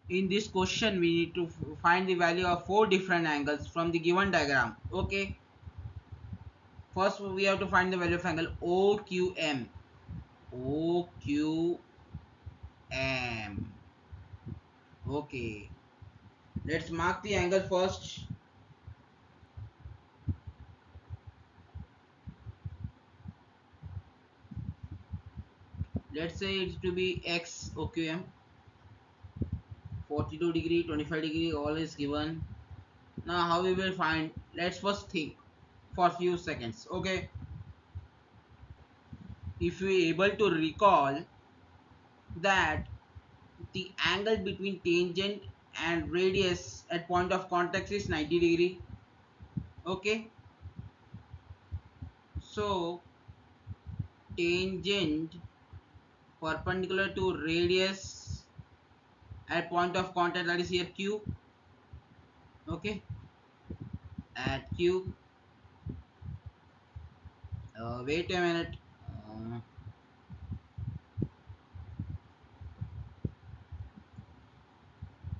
in this question we need to find the value of four different angles from the given diagram. Okay, first we have to find the value of angle OQM. OQM. Okay, let's mark the angle first. Let's say it's to be X OQM. 42 degree, 25 degree, all is given. Now how we will find? Let's first think for few seconds. Okay, if we able to recall that the angle between tangent and radius at point of contact is 90 degree. Okay, so tangent perpendicular to radius at point of contact, that is here Q. Okay, at Q, wait a minute, uh,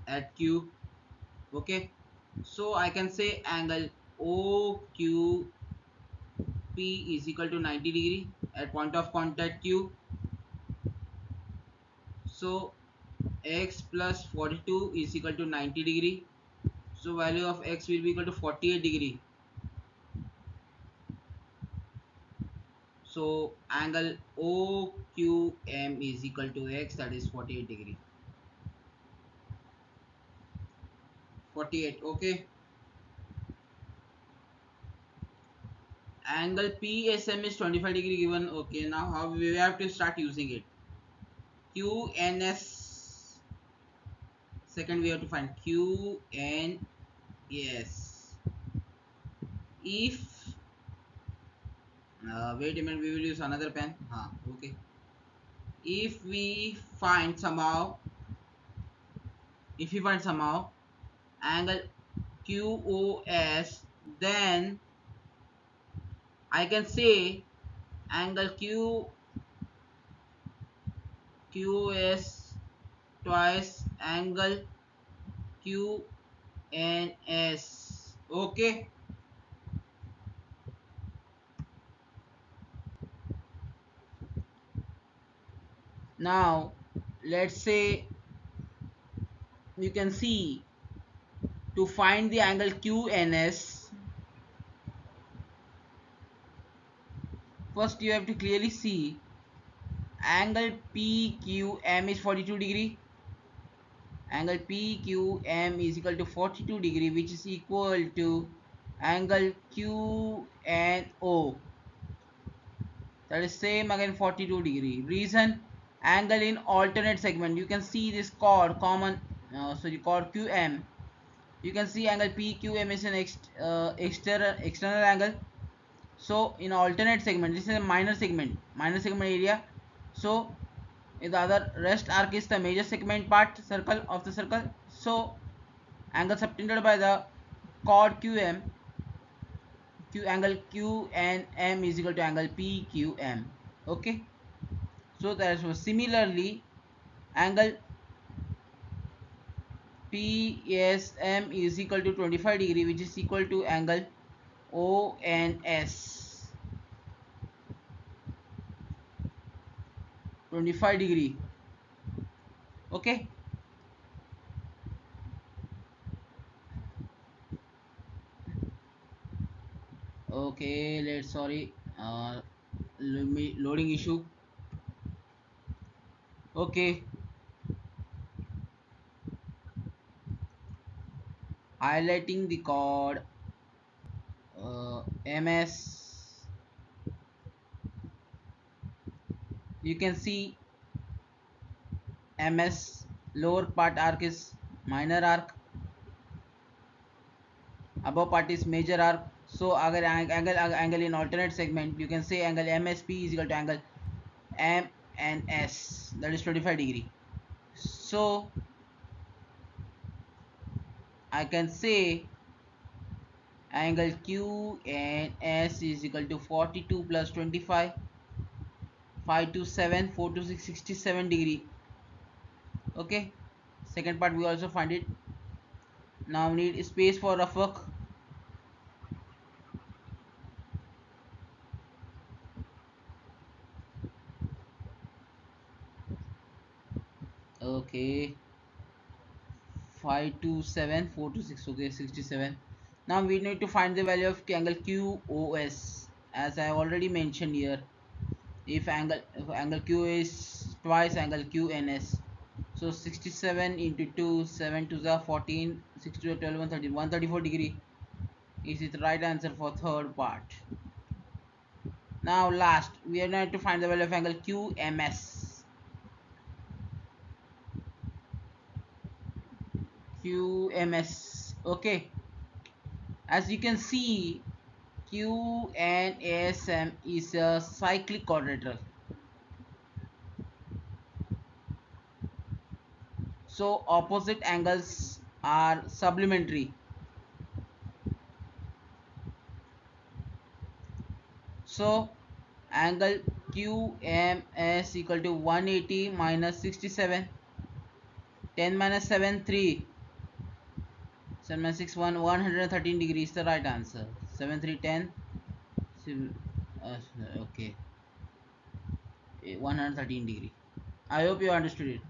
at Q. Okay, so I can say angle OQP is equal to 90 degree at point of contact Q. So x plus 42 is equal to 90 degree. So value of x will be equal to 48 degree. So angle OQM is equal to x, that is 48 degree. 48. Okay. Angle PSM is 25 degree given. Okay. Now how we have to start using it? QNS. Second we have to find QNS. If wait a minute, we will use another pen. Okay. If we find somehow, angle QOS, then I can say angle QOS twice angle QNS. Okay. Now let's say you can see, to find the angle QNS, first you have to clearly see angle PQM is 42 degree. Angle PQM is equal to 42 degree, which is equal to angle QNO, that is same again 42 degree. Reason, angle in alternate segment. You can see this chord common, chord QM. You can see angle PQM is an external angle. So in alternate segment, this is a minor segment area. So the other rest arc is the major segment part circle of the circle. So angle subtended by the chord QM, angle Q and M is equal to angle PQM. Okay, so that is similarly angle PSM is equal to 25 degree, which is equal to angle ONS 25 degree. Okay, okay, let's sorry, loading issue. Okay, highlighting the chord MS. You can see MS lower part arc is minor arc, above part is major arc. So angle in alternate segment, you can say angle MSP is equal to angle MNS, that is 25 degree. So I can say angle QNS is equal to 42 plus 25, 5 to 7, 4 to 6, 67 degree. Okay, Second part we also find it. Now we need space for rough work. Okay, 5 to 7, 4 to 6. Okay, 67. Now we need to find the value of angle QOS. As I already mentioned here, if angle Q is twice angle QNS, so 67 into 2, 7 to the 14, 6 to the 12, 130, 134 degree is the right answer for third part. Now last, we are going to find the value of angle QMS. QMS. Okay, as you can see, Q and ASM is a cyclic quadrilateral. So opposite angles are supplementary. So angle QMS equal to 180 minus 67. 10 minus 7, 3. 7 minus 6, 1. 113 degrees is the right answer. 7, 3, 10. Okay. 113 degree. I hope you understood it.